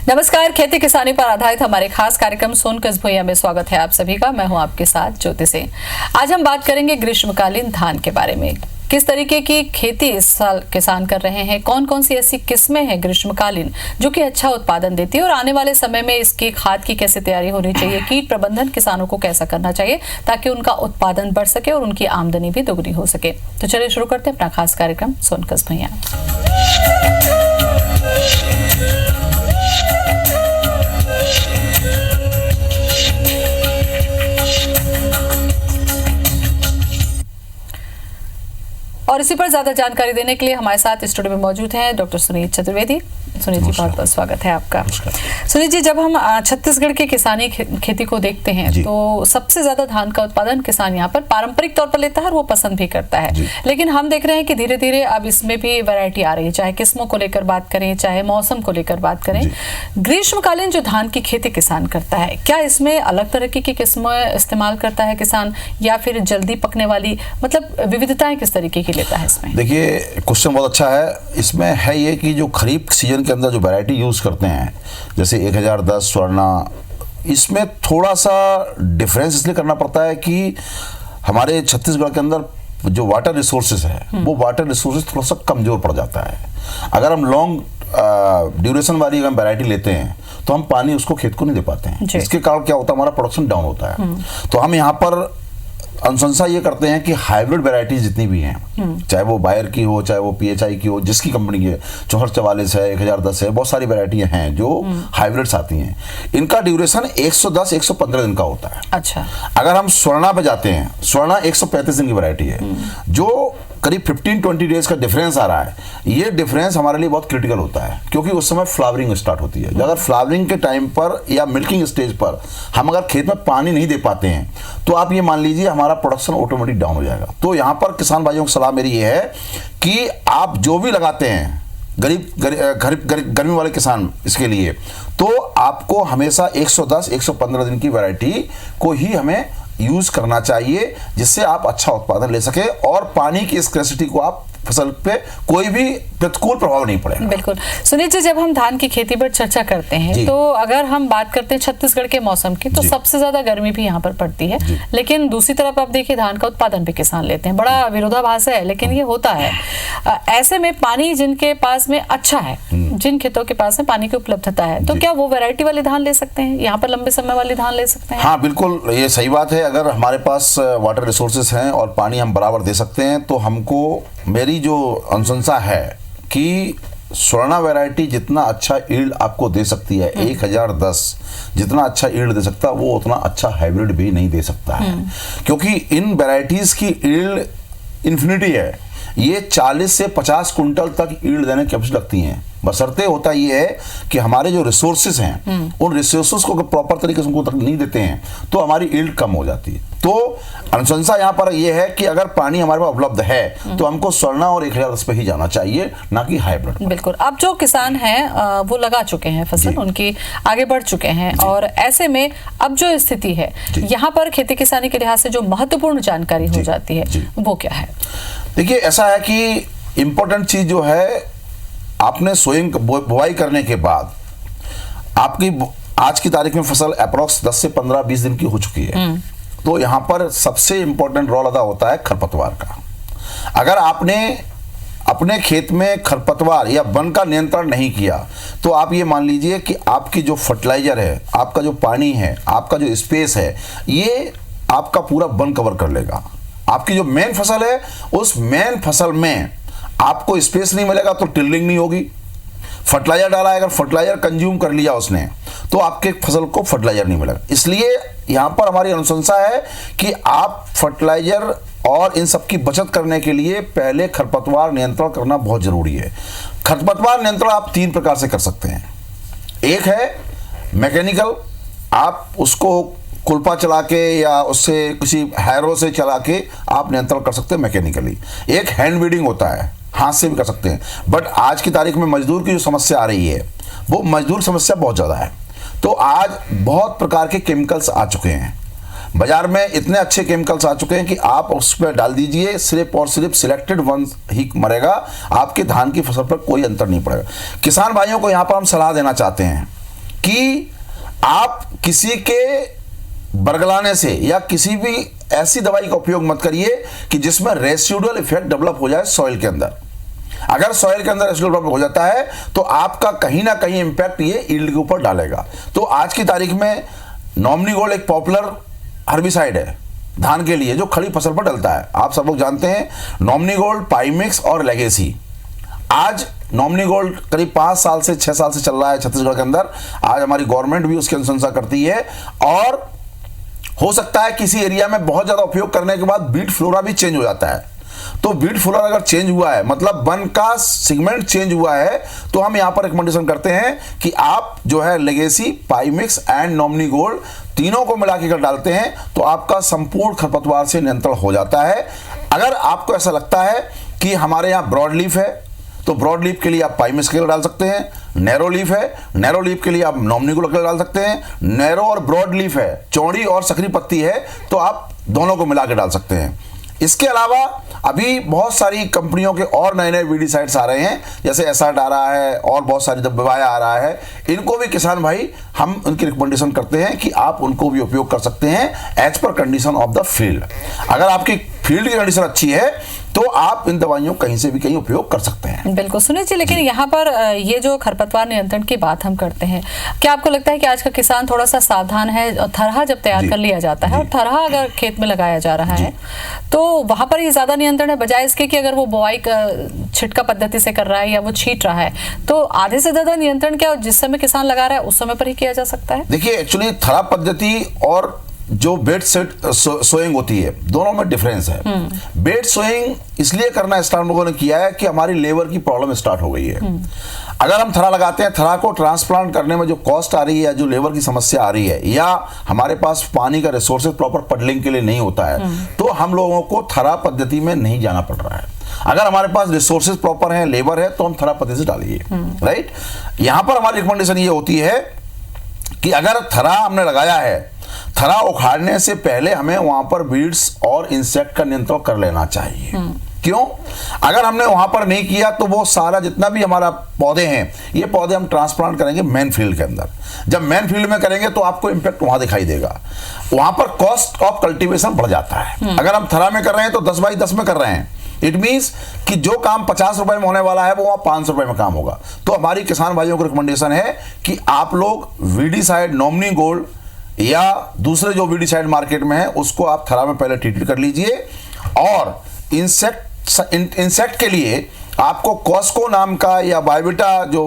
नमस्कार, खेती किसानी पर आधारित हमारे खास कार्यक्रम सोन कस्ब भुइयां में स्वागत है आप सभी का। मैं हूं आपके साथ ज्योति सिंह। आज हम बात करेंगे ग्रीष्मकालीन धान के बारे में। किस तरीके की खेती इस साल किसान कर रहे हैं, कौन कौन सी ऐसी किस्में हैं ग्रीष्मकालीन जो कि अच्छा उत्पादन देती है और आने वाले समय में इसकी खाद की कैसे तैयारी होनी चाहिए, कीट प्रबंधन किसानों को कैसा करना चाहिए ताकि उनका उत्पादन बढ़ सके और उनकी आमदनी भी दोगुनी हो सके। तो चलिए शुरू करते हैं अपना खास कार्यक्रम सोन कस्ब भुइयां। और इसी पर ज्यादा जानकारी देने के लिए हमारे साथ स्टूडियो में मौजूद हैं डॉक्टर सुनीत चतुर्वेदी। सुनीत जी, बहुत बहुत स्वागत है आपका। सुनीत जी, जब हम छत्तीसगढ़ की किसानी खेती को देखते हैं तो सबसे ज्यादा धान का उत्पादन किसान यहाँ पर पारंपरिक तौर पर लेता है और वो पसंद भी करता है, लेकिन हम देख रहे हैं कि धीरे धीरे अब इसमें भी वैरायटी आ रही है, चाहे किस्मों को लेकर बात करें, चाहे मौसम को लेकर बात करें। ग्रीष्मकालीन जो धान की खेती किसान करता है, क्या इसमें अलग तरह की किस्में इस्तेमाल करता है किसान, या फिर जल्दी पकने वाली, मतलब विविधताएं किस तरीके की लेता है इसमें? देखिए, क्वेश्चन बहुत अच्छा है। इसमें है ये कि जो खरीफ सीजन के अंदर जो वैरायटी यूज करते हैं, जैसे 1010 स्वर्णा, इसमें थोड़ा सा डिफरेंस इसलिए करना पड़ता है कि हमारे छत्तीसगढ़ के अंदर जो वाटर रिसोर्सेज है वो वाटर रिसोर्सेज थोड़ा सा कमजोर पड़ जाता है। अगर हम लॉन्ग ड्यूरेशन वाली अगर वैरायटी लेते हैं तो हम पानी उसको खेत को नहीं दे पाते हैं। इसके कारण क्या होता है, हमारा प्रोडक्शन डाउन होता है। तो हम यहाँ पर अनुशंसा ये करते हैं कि हाइब्रिड वैरायटीज जितनी भी हैं, चाहे वो बायर की हो, चाहे वो PHI की हो, जिसकी कंपनी की है, 6444 है, 1010 है, बहुत सारी वैरायटियां हैं जो हाइब्रिड्स आती हैं। इनका ड्यूरेशन 110-115 दिन का होता है। अच्छा, अगर हम स्वर्णा पे जाते हैं, स्वर्णा 135 दिन की वैरायटी है, जो करीब 15-20 डेज का डिफरेंस आ रहा है। ये डिफरेंस हमारे लिए बहुत क्रिटिकल होता है क्योंकि उस समय फ्लावरिंग स्टार्ट होती है। अगर फ्लावरिंग के टाइम पर या मिल्किंग स्टेज पर हम अगर खेत में पानी नहीं दे पाते हैं तो आप ये मान लीजिए हमारा प्रोडक्शन ऑटोमेटिक डाउन हो जाएगा। तो यहाँ पर किसान भाइयों की सलाह मेरी ये है कि आप जो भी लगाते हैं, गर्मी वाले किसान, इसके लिए तो आपको हमेशा 110-115 दिन की वैरायटी को ही हमें यूज करना चाहिए, जिससे आप अच्छा उत्पादन ले सके और पानी की स्कैर्सिटी को आप फसल पे कोई भी प्रतिकूल प्रभाव नहीं पड़ेगा। बिल्कुल। सुनीत जी, जब हम धान की खेती पर चर्चा करते हैं तो अगर हम बात करते हैं छत्तीसगढ़ के मौसम की, तो सबसे ज्यादा गर्मी भी यहाँ पर पड़ती है, लेकिन दूसरी तरफ आप देखिए धान का उत्पादन भी किसान लेते हैं। बड़ा विरोधाभास है, लेकिन ये होता है। ऐसे में पानी जिनके पास में अच्छा है, जिन खेतों के पास में पानी की उपलब्धता है, तो क्या वो वैरायटी वाले धान ले सकते हैं, यहाँ पर लंबे समय वाली धान ले सकते हैं? हाँ बिल्कुल, ये सही बात है। अगर हमारे पास वाटर रिसोर्सेस हैं और पानी हम बराबर दे सकते हैं तो हमको, मेरी जो अनुशंसा है कि स्वर्णा वैरायटी जितना अच्छा ईल्ड आपको दे सकती है, 1010 जितना अच्छा ईल्ड दे सकता है, वो उतना अच्छा हाइब्रिड भी नहीं दे सकता है, क्योंकि इन वैरायटीज की ईल्ड इन्फिनिटी है। ये 40 से 50 कुंटल तक ईल्ड देने की कैपेसिटी रखती हैं। बशर्ते होता ये है कि हमारे जो रिसोर्सेज हैं उन रिसोर्सेज को प्रॉपर तरीके से उनको तक नहीं देते हैं तो हमारी ईल्ड कम हो जाती है। तो अनुशंसा यहाँ पर ये है कि अगर पानी हमारे पास उपलब्ध है तो हमको स्वर्णा और 1010 पे ही जाना चाहिए, ना कि हाइब्रिड। बिल्कुल। अब जो किसान हैं वो लगा चुके हैं फसल, उनकी आगे बढ़ चुके हैं, और ऐसे में अब जो स्थिति है यहाँ पर खेती किसानी के लिहाज से जो महत्वपूर्ण जानकारी हो जाती है वो क्या है? देखिए, ऐसा है कि इम्पोर्टेंट चीज जो है, आपने सोइंग बुआई करने के बाद आपकी आज की तारीख में फसल अप्रोक्स 10 से 15-20 दिन की हो चुकी है। तो यहाँ पर सबसे इंपॉर्टेंट रोल अदा होता है खरपतवार का। अगर आपने अपने खेत में खरपतवार या वन का नियंत्रण नहीं किया तो आप ये मान लीजिए कि आपकी जो फर्टिलाइजर है, आपका जो पानी है, आपका जो स्पेस है, ये आपका पूरा वन कवर कर लेगा। आपकी जो मेन फसल है, उस मेन फसल में आपको स्पेस नहीं मिलेगा तो टिल्लिंग नहीं होगी। फर्टिलाइजर डाला है, अगर फर्टिलाइजर कंज्यूम कर लिया उसने तो आपके फसल को फर्टिलाइजर नहीं मिलेगा। इसलिए यहां पर हमारी अनुशंसा है कि आप फर्टिलाइजर और इन सब की बचत करने के लिए पहले खरपतवार नियंत्रण करना बहुत जरूरी है। खरपतवार नियंत्रण आप 3 प्रकार से कर सकते हैं। एक है मैकेनिकल, आप उसको कुल्पा चला के या उससे किसी हैरो से चला के आप नियंत्रण कर सकते हैं मैकेनिकली। एक हैंड वीडिंग होता है, हाथ से भी कर सकते हैं। बट आज की तारीख में मजदूर की जो समस्या आ रही है वो मजदूर समस्या बहुत ज़्यादा है। तो आज बहुत प्रकार के केमिकल्स आ चुके हैं बाजार में, इतने अच्छे केमिकल्स आ चुके हैं कि आप उस पर डाल दीजिए, सिर्फ और सिर्फ सिलेक्टेड वन ही मरेगा, आपके धान की फसल पर कोई अंतर नहीं पड़ेगा। किसान भाइयों को यहाँ पर हम सलाह देना चाहते हैं कि आप किसी के बरगलाने से या किसी भी ऐसी दवाई का उपयोग मत करिए कि जिसमें रेसिडुअल इफेक्ट डेवलप हो जाए सॉइल के अंदर। अगर सॉइल के अंदर रेसिडुअल डेवलप हो जाता है तो आपका कहीं ना कहीं इंपैक्ट ये यील्ड के ऊपर डालेगा। तो आज की तारीख में नॉमिनी गोल्ड एक पॉपुलर हर्बिसाइड है धान के लिए जो खड़ी फसल पर डलता है। आप सब लोग जानते हैं नॉमिनी गोल्ड, पाईमिक्स और लेगेसी। आज नॉमिनी गोल्ड करीब 5 साल से 6 साल से चल रहा है छत्तीसगढ़ के अंदर। आज हमारी गवर्नमेंट भी उसकी अनुशंसा करती है और हो सकता है किसी एरिया में बहुत ज्यादा उपयोग करने के बाद बीट फ्लोरा भी चेंज हो जाता है। तो बीट फ्लोरा अगर चेंज हुआ है मतलब वन का सेगमेंट चेंज हुआ है तो हम यहां पर रिकमेंडेशन करते हैं कि आप जो है लेगेसी, पाईमिक्स एंड नॉमिनी गोल्ड तीनों को मिला के डालते हैं तो आपका संपूर्ण खरपतवार से नियंत्रण हो जाता है। अगर आपको ऐसा लगता है कि हमारे यहाँ ब्रॉड लीफ है तो ब्रॉड लीफ के लिए आप पाईमिक्स के डाल सकते हैं। नैरो लीफ है, नैरो लीफ के लिए आप नॉमिनी गोल्ड डाल सकते हैं। नैरो और ब्रॉड लीफ है, चौड़ी और सकरी पत्ती है तो आप दोनों को मिला के डाल सकते हैं। इसके अलावा अभी बहुत सारी कंपनियों के और नए नए वीडिसाइड्स आ रहे हैं, जैसे एसआर्ट आ रहा है और बहुत सारी दवाएं आ रहा है। इनको भी किसान भाई हम उनकी रिकमेंडेशन करते हैं कि आप उनको भी उपयोग कर सकते हैं as per condition of the field. अगर आपकी फील्ड की कंडीशन अच्छी है तो आप इन दवाइयों कहीं से भी कहीं उपयोग कर सकते हैं। बिल्कुल सुनील जी, लेकिन यहाँ पर ये जो खरपतवार नियंत्रण की बात हम करते हैं, क्या आपको लगता है कि आज का किसान थोड़ा सा सावधान है? थरहा जब तैयार कर लिया जाता है और थरहा अगर खेत में लगाया जा रहा है तो वहां पर ये ज्यादा नियंत्रण है बजाय इसके कि अगर वो बुआई छिटका पद्धति से कर रहा है या वो छींट रहा है तो आधे से ज्यादा नियंत्रण क्या जिस समय किसान लगा रहा है उस समय पर ही किया जा सकता है? देखिए एक्चुअली थरहा पद्धति और जो बेड सेट सोइंग होती है दोनों में डिफरेंस है। बेड सोइंग इसलिए करना स्टार्ट लोगों ने किया है कि हमारी लेबर की प्रॉब्लम स्टार्ट हो गई है। अगर हम थरा लगाते हैं, थरा को ट्रांसप्लांट करने में जो कॉस्ट आ रही है, जो लेबर की समस्या आ रही है, या हमारे पास पानी का रिसोर्सेज प्रॉपर पडलिंग के लिए नहीं होता है तो हम लोगों को थरा पद्धति में नहीं जाना पड़ रहा है। अगर हमारे पास रिसोर्सेज प्रॉपर है, लेबर है तो हम थरा पद्धति से डालिए। राइट, यहां पर हमारी रिकमेंडेशन ये होती है कि अगर थरा हमने लगाया है, थरा उखाड़ने से पहले हमें वहां पर वीड्स और इंसेक्ट का नियंत्रण कर लेना चाहिए। क्यों? अगर हमने वहां पर नहीं किया तो वो सारा जितना भी हमारा पौधे हैं, ये पौधे हम ट्रांसप्लांट करेंगे मेन फील्ड के अंदर। जब मेन फील्ड में करेंगे तो आपको इंपैक्ट वहां दिखाई देगा। वहां पर कॉस्ट ऑफ कल्टीवेशन बढ़ जाता है। अगर हम थरा में कर रहे हैं तो 10x10 में कर रहे हैं। इट मीन्स कि जो काम 50 रुपए में होने वाला है वो वहां 500 रुपए में काम होगा। तो हमारी किसान भाइयों को रिकमेंडेशन है कि आप लोग वीडीसाइड, नॉमिनी गोल्ड या दूसरे जो वीडीसाइड मार्केट में है उसको आप थरा में पहले ट्रीट कर लीजिए। और इंसेक्ट के लिए आपको कॉस्को नाम का या बायोविटा जो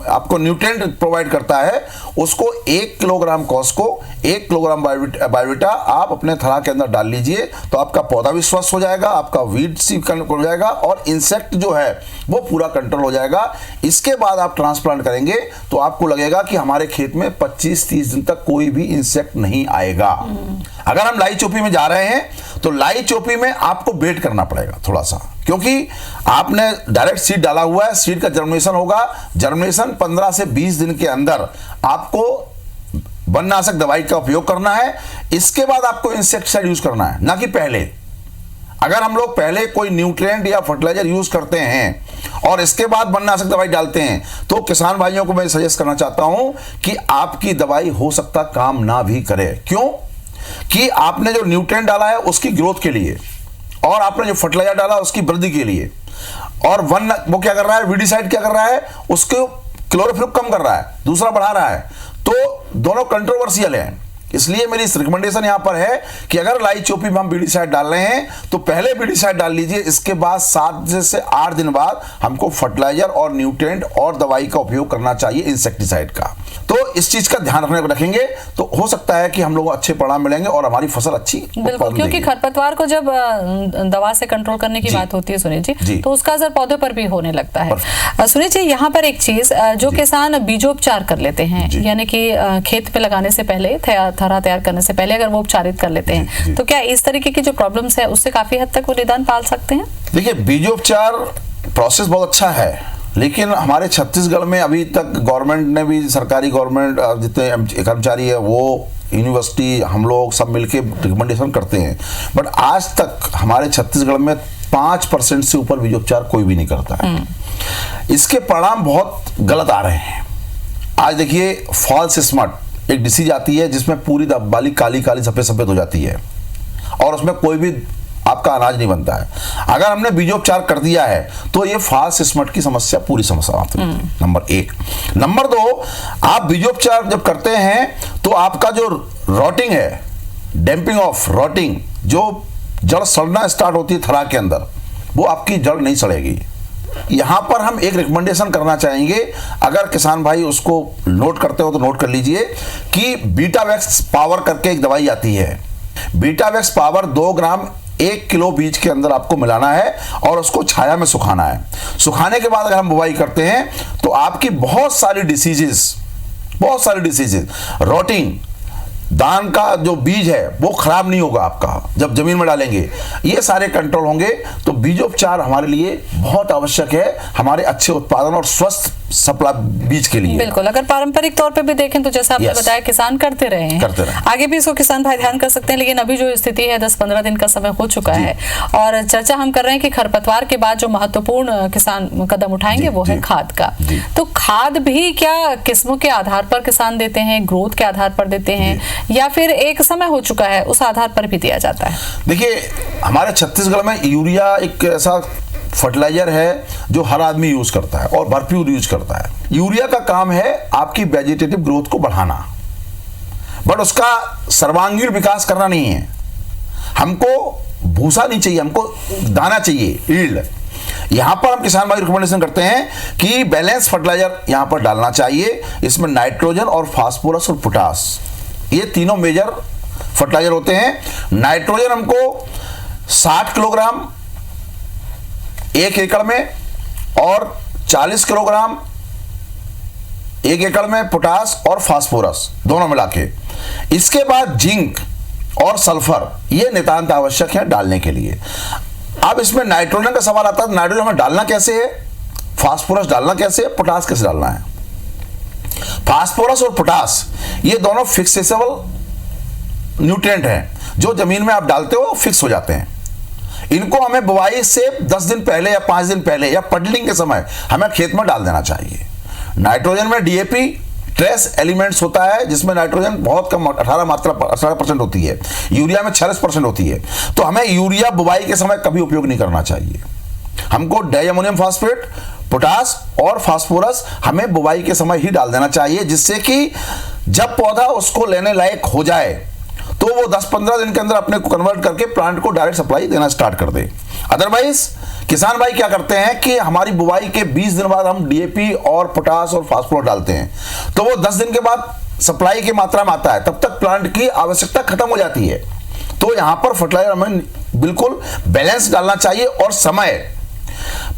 आपको न्यूट्रिएंट प्रोवाइड करता है, उसको 1 किलोग्राम कॉस्को, 1 किलोग्राम बायोविटा आप अपने थरा के अंदर डाल लीजिए तो आपका पौधा भी स्वस्थ हो जाएगा, आपका वीड सी हो जाएगा और इंसेक्ट जो है वो पूरा कंट्रोल हो जाएगा। इसके बाद आप ट्रांसप्लांट करेंगे तो आपको लगेगा कि हमारे खेत में 25-30 दिन तक कोई भी इंसेक्ट नहीं आएगा। अगर हम लाई चोपी में जा रहे हैं तो लाई चोपी में आपको वेट करना पड़ेगा थोड़ा सा, क्योंकि आपने डायरेक्ट सीड डाला हुआ है, सीड का जर्मिनेशन होगा। जर्मिनेशन 15 से 20 दिन के अंदर आपको वननाशक दवाई का उपयोग करना है। इसके बाद आपको इंसेक्टिसाइड यूज करना है, ना कि पहले। अगर हम लोग पहले कोई न्यूट्रिएंट या फर्टिलाइजर यूज करते हैं और इसके बाद वननाशक दवाई डालते हैं तो किसान भाइयों को मैं सजेस्ट करना चाहता हूं कि आपकी दवाई हो सकता काम ना भी करे। क्यों? कि आपने जो न्यूट्रिएंट डाला है उसकी ग्रोथ के लिए और आपने जो फर्टिलाइजर डाला उसकी वृद्धि के लिए, और वो क्या कर रहा है, वीडीसाइड क्या कर रहा है, उसको क्लोरोफिल कम कर रहा है, दूसरा बढ़ा रहा है। तो दोनों कंट्रोवर्शियल है। इसलिए मेरी रिकमेंडेशन यहां पर है कि अगर लाई चोपी में हम वीडीसाइड डाल रहे हैं तो पहले वीडीसाइड डाल लीजिए, इसके बाद 7 से 8 दिन बाद हमको फर्टिलाइजर और न्यूट्रिएंट और दवाई का उपयोग करना चाहिए इंसेक्टिसाइड का। तो इस चीज का ध्यान रखेंगे तो हो सकता है कि हम लोग अच्छे परिणाम मिलेंगे और हमारी फसल अच्छी बिल्कुल, क्योंकि खरपतवार को जब दवा से कंट्रोल करने की बात होती है सुनील जी, तो उसका असर पौधे पर भी होने लगता है। सुनील जी, यहाँ पर एक चीज जो किसान बीजोपचार कर लेते हैं, यानी कि खेत पे लगाने से पहले, थरा तैयार करने से पहले अगर वो उपचारित कर लेते हैं तो क्या इस तरीके की जो प्रॉब्लम्स है उससे काफी हद तक वो निदान पाल सकते हैं? देखिए, बीजोपचार प्रोसेस बहुत अच्छा है, लेकिन हमारे छत्तीसगढ़ में अभी तक गवर्नमेंट ने भी, सरकारी गवर्नमेंट जितने कर्मचारी है वो, यूनिवर्सिटी, हम लोग सब मिलके रिकमेंडेशन करते हैं, बट आज तक हमारे छत्तीसगढ़ में 5% से ऊपर बीजोपचार कोई भी नहीं करता है। इसके परिणाम बहुत गलत आ रहे हैं। आज देखिए फॉल्स स्मट एक डिसीज आती है जिसमें पूरी बाली काली काली सफेद सफेद हो जाती है और उसमें कोई भी आपका अनाज नहीं बनता है। अगर हमने बीजोपचार कर दिया है तो ये फॉल्स स्मट की समस्या पूरी समस्या समाप्त होती है, नंबर 1। नंबर 2, आप बीजोपचार जब करते हैं तो आपका जो रॉटिंग है, डैम्पिंग ऑफ रॉटिंग, जो जड़ सड़ना स्टार्ट होती है थरा के अंदर, वो आपकी जड़ नहीं सड़ेगी। यहां पर हम एक रिकमेंडेशन करना चाहेंगे, अगर किसान भाई उसको नोट करते हो तो नोट कर लीजिए कि बीटावैक्स पावर करके एक दवाई आती है। बीटावैक्स पावर 2 ग्राम 1 किलो बीज के अंदर आपको मिलाना है और उसको छाया में सुखाना है। सुखाने के बाद अगर हम बुवाई करते हैं तो आपकी बहुत सारी डिसीजेस, रोटिंग, दान का जो बीज है वो खराब नहीं होगा आपका जब जमीन में डालेंगे, ये सारे कंट्रोल होंगे। तो बीजोपचार हमारे लिए बहुत आवश्यक है, हमारे अच्छे उत्पादन और स्वस्थ सप्लाई बीज के लिए। बिल्कुल, अगर पारंपरिक तौर पे भी देखें तो जैसा आपने बताया किसान करते रहे हैं, आगे भी इसको किसान भाई ध्यान कर सकते हैं। लेकिन अभी जो स्थिति है 10-15 दिन का समय हो चुका है और चर्चा हम कर रहे हैं कि खरपतवार के बाद जो महत्वपूर्ण किसान कदम उठाएंगे वो है खाद का। तो खाद भी क्या किस्मों के आधार पर किसान देते हैं, ग्रोथ के आधार पर देते हैं, या फिर एक समय हो चुका है उस आधार पर भी दिया जाता है? देखिए, हमारे छत्तीसगढ़ में यूरिया एक ऐसा फर्टिलाइजर है जो हर आदमी यूज करता है और भरपूर यूज करता है। यूरिया का काम है आपकी वेजिटेटिव ग्रोथ को बढ़ाना, बट उसका सर्वांगीण विकास करना नहीं है। हमको भूसा नहीं चाहिए, हमको दाना चाहिए, यील्ड। यहां पर हम किसान भाई रिकमेंडेशन करते हैं कि बैलेंस फर्टिलाइजर यहां पर डालना चाहिए। इसमें नाइट्रोजन और फास्फोरस और पोटास, ये तीनों मेजर फर्टिलाइजर होते हैं। नाइट्रोजन हमको 60 किलोग्राम 1 एकड़ में और 40 किलोग्राम 1 एकड़ में पोटास और फास्फोरस दोनों मिला के। इसके बाद जिंक और सल्फर, ये नितांत आवश्यक है डालने के लिए। अब इसमें नाइट्रोजन का सवाल आता है, नाइट्रोजन हमें डालना कैसे है, फास्फोरस डालना कैसे है, पोटास कैसे डालना है। फास्फोरस और पोटास ये दोनों फिक्सेबल न्यूट्रिएंट हैं जो जमीन में आप डालते हो फिक्स हो जाते हैं। इनको हमें बुवाई से 10 दिन पहले या 5 दिन पहले या पडलिंग के समय हमें खेत में डाल देना चाहिए। नाइट्रोजन में डीएपी ट्रेस एलिमेंट्स होता है जिसमें नाइट्रोजन बहुत कम 18% होती है, यूरिया में 46% होती है। तो हमें यूरिया बुवाई के समय कभी उपयोग नहीं करना चाहिए। हमको डाइअमोनियम फॉस्फेट, पोटास और फास्फोरस हमें बुवाई के समय ही डाल देना चाहिए, जिससे कि जब पौधा उसको लेने लायक हो जाए तो वो 10-15 दिन के अंदर अपने को कन्वर्ट करके प्लांट को डायरेक्ट सप्लाई देना स्टार्ट कर दे। अदरवाइज किसान भाई क्या करते हैं कि हमारी बुवाई के 20 दिन बाद हम डीएपी और पोटास और फास्फोरस डालते हैं, तो वो 10 दिन के बाद सप्लाई की मात्रा में आता है, तब तक प्लांट की आवश्यकता खत्म हो जाती है। तो यहां पर फर्टिलाइजर हमें बिल्कुल बैलेंस डालना चाहिए और समय,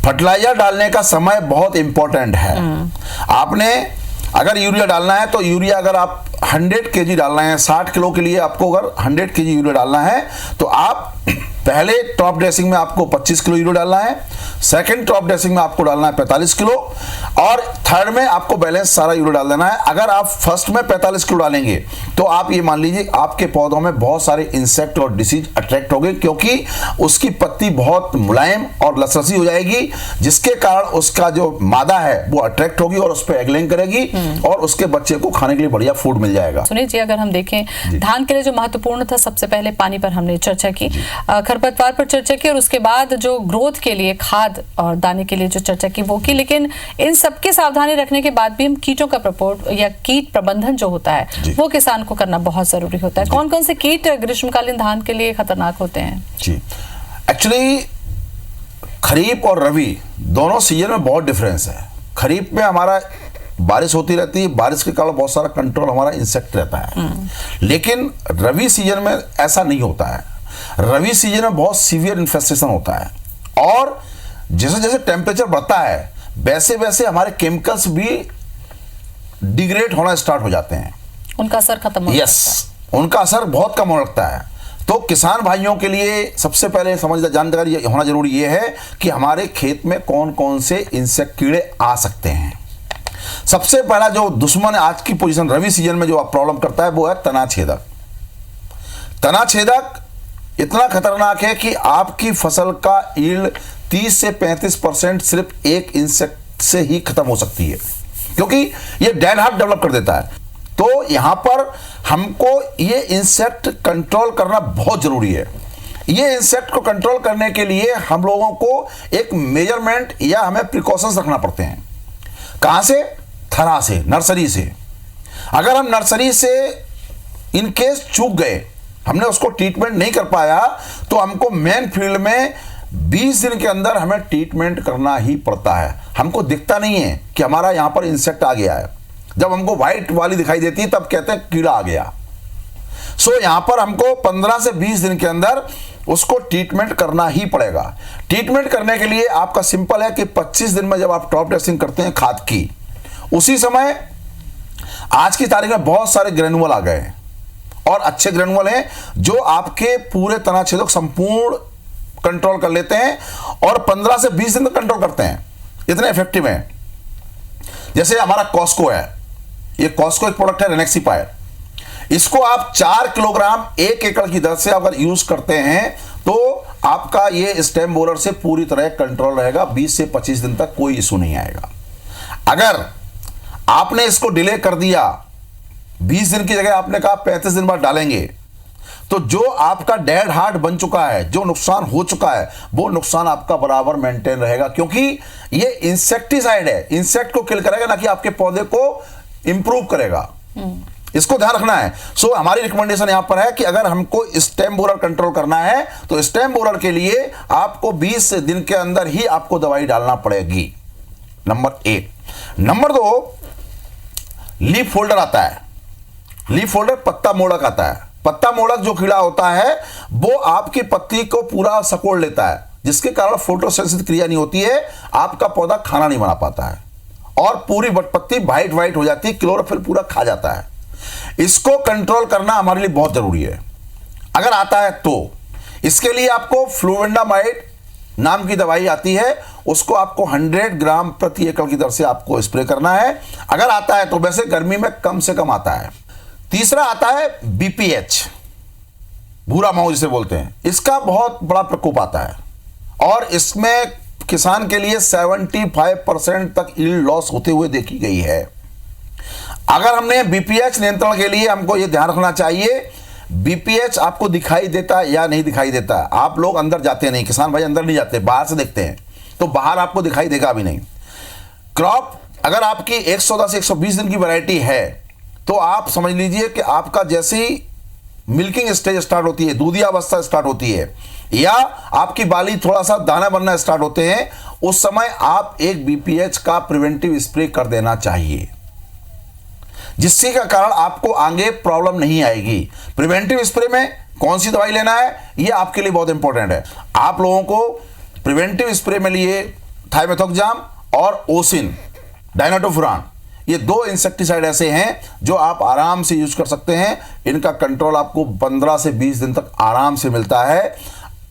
फर्टिलाइजर डालने का समय बहुत इंपॉर्टेंट है। आपने अगर यूरिया डालना है तो यूरिया अगर आप 100 kg डालना है, 60 किलो के लिए आपको अगर 100 kg यूरिया डालना है तो आप पहले टॉप ड्रेसिंग में आपको 25 किलो यूरिया डालना है, सेकंड टॉप ड्रेसिंग में आपको डालना है 45 किलो और थर्ड में आपको बैलेंस सारा यूरिया डाल देना है। अगर आप फर्स्ट में 45 किलो डालेंगे तो आप ये मान लीजिए आपके पौधों में बहुत सारे इंसेक्ट और डिसीज अट्रैक्ट होंगे, क्योंकि उसकी पत्ती बहुत मुलायम और लसलसी हो जाएगी, जिसके कारण उसका जो मादा है वो अट्रैक्ट होगी और उस पर एग लेइंग करेगी और उसके बच्चे को खाने के लिए बढ़िया फूड मिल जाएगा। सुनील जी, अगर हम देखें धान के लिए जो महत्वपूर्ण था, सबसे पहले पानी पर हमने चर्चा की, खरपतवार पर चर्चा की और उसके बाद जो ग्रोथ के लिए खाद और दाने के लिए जो चर्चा की वो की। लेकिन इन सबकी सावधानी रखने के बाद भी हम कीटों का प्रकोप या कीट प्रबंधन जो होता है वो किसान को करना बहुत जरूरी होता है। कौन कौन से कीट ग्रीष्मकालीन धान के लिए खतरनाक होते हैं? जी, एक्चुअली खरीफ और रबी दोनों सीजन में बहुत डिफरेंस है। खरीफ में हमारा बारिश होती रहती है, बारिश के कारण बहुत सारा कंट्रोल हमारा इंसेक्ट रहता है, लेकिन रबी सीजन में ऐसा नहीं होता है। रबी सीजन में बहुत सीवियर इन्फेस्टेशन होता है और जैसे जैसे टेम्परेचर बढ़ता है वैसे वैसे हमारे केमिकल्स भी डिग्रेड होना स्टार्ट हो जाते हैं, उनका असर खत्म हो जाता है। उनका असर बहुत कम होने लगता है। तो किसान भाइयों के लिए सबसे पहले समझदार जानकारी होना जरूरी ये है कि हमारे खेत में कौन कौन से इंसेक्ट कीड़े आ सकते हैं। सबसे पहला जो दुश्मन आज की पोजीशन रबी सीजन में जो प्रॉब्लम करता है वो है तनाछेदक। तनाछेदक इतना खतरनाक है कि आपकी फसल का यील्ड 30 से 35% सिर्फ एक इंसेक्ट से ही खत्म हो सकती है। क्योंकि ये डेड हार्ट डेवलप कर देता है। तो यहां पर हमको ये इंसेक्ट कंट्रोल करना बहुत जरूरी है। ये इंसेक्ट को कंट्रोल करने के लिए हम लोगों को एक मेजरमेंट या हमें प्रिकॉशंस रखना पड़ते हैं। कहां से? थरा से, नर्सरी से। अगर हम नर्सरी से इन केस चूक गए, हमने उसको ट्रीटमेंट नहीं कर पाया, तो हमको मेन फील्ड में 20 दिन के अंदर हमें ट्रीटमेंट करना ही पड़ता है। हमको दिखता नहीं है कि हमारा यहां पर इंसेक्ट आ गया है। जब हमको व्हाइट वाली दिखाई देती है तब कहते हैं कीड़ा आ गया। सो यहां पर हमको 15 से 20 दिन के अंदर उसको ट्रीटमेंट करना ही पड़ेगा। ट्रीटमेंट करने के लिए आपका सिंपल है कि 25 दिन में जब आप टॉप ड्रेसिंग करते हैं खाद की, उसी समय आज की तारीख में बहुत सारे ग्रेनुअल आ गए हैं और अच्छे ग्रेनुअल हैं जो आपके पूरे तनाछेदक संपूर्ण कंट्रोल कर लेते हैं और 15 से 20 दिन तक कंट्रोल करते हैं। इतने इफेक्टिव हैं। जैसे हमारा कॉस्को है, ये कॉस्को एक प्रोडक्ट है रेनेक्सीपायर। इसको आप 4 किलोग्राम 1 एकड़ की दर से अगर यूज करते हैं तो आपका ये स्टेम बोरर से पूरी तरह कंट्रोल रहेगा। 20 से 25 दिन तक कोई इशू नहीं आएगा। अगर आपने इसको डिले कर दिया, 20 दिन की जगह आपने कहा 35 दिन बाद डालेंगे, तो जो आपका डेड हार्ट बन चुका है, जो नुकसान हो चुका है, वो नुकसान आपका बराबर मेंटेन रहेगा। क्योंकि ये इंसेक्टिसाइड है, इंसेक्ट को किल करेगा, ना कि आपके पौधे को इंप्रूव करेगा। इसको ध्यान रखना है। सो हमारी रिकमेंडेशन यहां पर है कि अगर हमको स्टेम बोरर कंट्रोल करना है तो स्टेम बोरर के लिए आपको 20 दिन के अंदर ही आपको दवाई डालना पड़ेगी। नंबर 1। नंबर 2, लीफ फोल्डर आता है। लीफ फोल्डर पत्ता मोड़क आता है। पत्ता मोड़क जो कीड़ा होता है वो आपकी पत्ती को पूरा सकोड़ लेता है, जिसके कारण फोटोसिंथेसिस क्रिया नहीं होती है, आपका पौधा खाना नहीं बना पाता है और पूरी पत्ती वाइट वाइट हो जाती है, क्लोरोफिल पूरा खा जाता है। इसको कंट्रोल करना हमारे लिए बहुत जरूरी है। अगर आता है तो इसके लिए आपको फ्लुवेंडामाइड नाम की दवाई आती है, उसको आपको 100 ग्राम प्रति एकड़ की दर से आपको स्प्रे करना है। अगर आता है तो वैसे गर्मी में कम से कम आता है। तीसरा आता है बीपीएच, भूरा माहू जिसे बोलते हैं। इसका बहुत बड़ा प्रकोप आता है और इसमें किसान के लिए 75% तक यील्ड लॉस होते हुए देखी गई है। अगर हमने बीपीएच नियंत्रण के लिए हमको यह ध्यान रखना चाहिए, बीपीएच आपको दिखाई देता है या नहीं दिखाई देता। आप लोग अंदर जाते नहीं, किसान भाई अंदर नहीं जाते, बाहर से देखते हैं, तो बाहर आपको दिखाई देगा भी नहीं। क्रॉप अगर आपकी 114 से 120 दिन की वैरायटी है तो आप समझ लीजिए कि आपका जैसे ही मिल्किंग स्टेज स्टार्ट होती है, दूधिया अवस्था स्टार्ट होती है, या आपकी बाली थोड़ा सा दाना बनना स्टार्ट होते हैं, उस समय आप एक बीपीएच का प्रिवेंटिव स्प्रे कर देना चाहिए, जिससे का कारण आपको आगे प्रॉब्लम नहीं आएगी। प्रिवेंटिव स्प्रे में कौन सी दवाई लेना है यह आपके लिए बहुत इंपॉर्टेंट है। आप लोगों को प्रिवेंटिव स्प्रे में लिए थाइमेथोक्साम और ओसिन डायनाटोफुरान, ये 2 इंसेक्टिसाइड ऐसे हैं जो आप आराम से यूज कर सकते हैं। इनका कंट्रोल आपको 15 से 20 दिन तक आराम से मिलता है।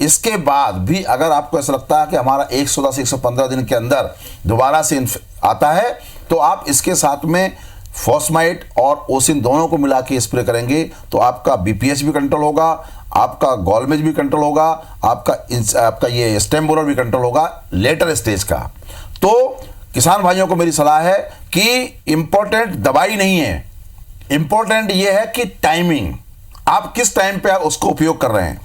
इसके बाद भी अगर आपको ऐसा लगता है कि हमारा 114 से 115 दिन के अंदर दोबारा से आता है, तो आप इसके साथ में फॉस्माइड और ओसिन दोनों को मिला के स्प्रे करेंगे तो आपका बीपीएच भी कंट्रोल होगा, आपका गॉलमेज भी कंट्रोल होगा, आपका ये स्टेम बोरर भी कंट्रोल होगा लेटर स्टेज का। तो किसान भाइयों को मेरी सलाह है कि इंपॉर्टेंट दवाई नहीं है, इंपॉर्टेंट ये है कि टाइमिंग, आप किस टाइम पे उसको उपयोग कर रहे हैं।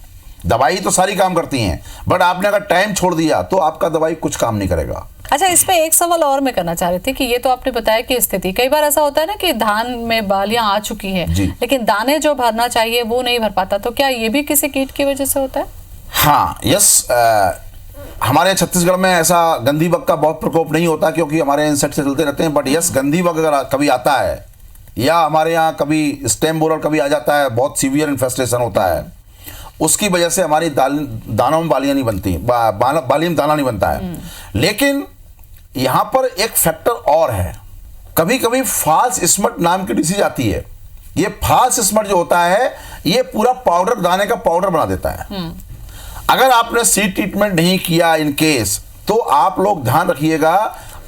दवाई तो सारी काम करती हैं, बट आपने अगर टाइम छोड़ दिया तो आपका दवाई कुछ काम नहीं करेगा। अच्छा, इस पे एक सवाल और मैं करना चाह रही थी कि ये तो आपने बताया कि स्थिति, कई बार ऐसा होता है ना कि धान में बालियां आ चुकी हैं लेकिन दाने जो भरना चाहिए वो नहीं भर पाता, तो क्या ये भी किसी कीट की वजह से होता है? हाँ, यस। हमारे छत्तीसगढ़ में ऐसा गंधी बग का बहुत प्रकोप नहीं होता क्योंकि हमारे इंसेक्ट से चलते रहते हैं, बट यस, गंधी बग अगर कभी आता है या हमारे यहाँ कभी स्टेम बोरर कभी आ जाता है, बहुत सीवियर इन्फेस्टेशन होता है, उसकी वजह से हमारी दानों में बालियां नहीं बनती, बाली में दाना नहीं बनता है। लेकिन यहां पर एक फैक्टर और है, कभी कभी फॉल्स स्मट नाम की डिसीज आती है। ये फॉल्स स्मट जो होता है ये पूरा पाउडर, दाने का पाउडर बना देता है। अगर आपने सीड ट्रीटमेंट नहीं किया इन केस, तो आप लोग ध्यान रखिएगा,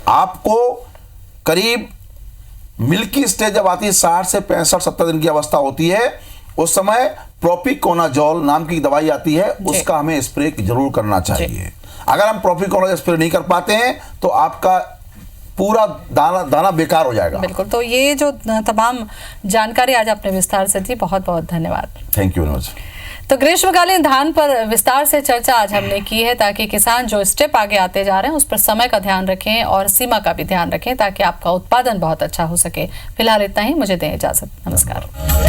आपको करीब मिल्की स्टेज जब आती है 60 से 65-70 दिन की अवस्था होती है, उस समय प्रोपिकोनाजोल नाम की दवाई आती है, उसका हमें स्प्रे जरूर करना चाहिए। अगर हम प्रोपिकोनाजोल स्प्रे नहीं कर पाते हैं तो आपका पूरा दाना दाना बेकार हो जाएगा। बिल्कुल, तो ये जो तमाम जानकारी आज आपने विस्तार से दी, बहुत बहुत धन्यवाद। Thank you very much. तो ग्रीष्मकालीन धान पर विस्तार से चर्चा आज हमने की है, ताकि किसान जो स्टेप आगे आते जा रहे हैं उस पर समय का ध्यान रखें और सीमा का भी ध्यान रखें, ताकि आपका उत्पादन बहुत अच्छा हो सके। फिलहाल इतना ही, मुझे दें इजाजत, नमस्कार।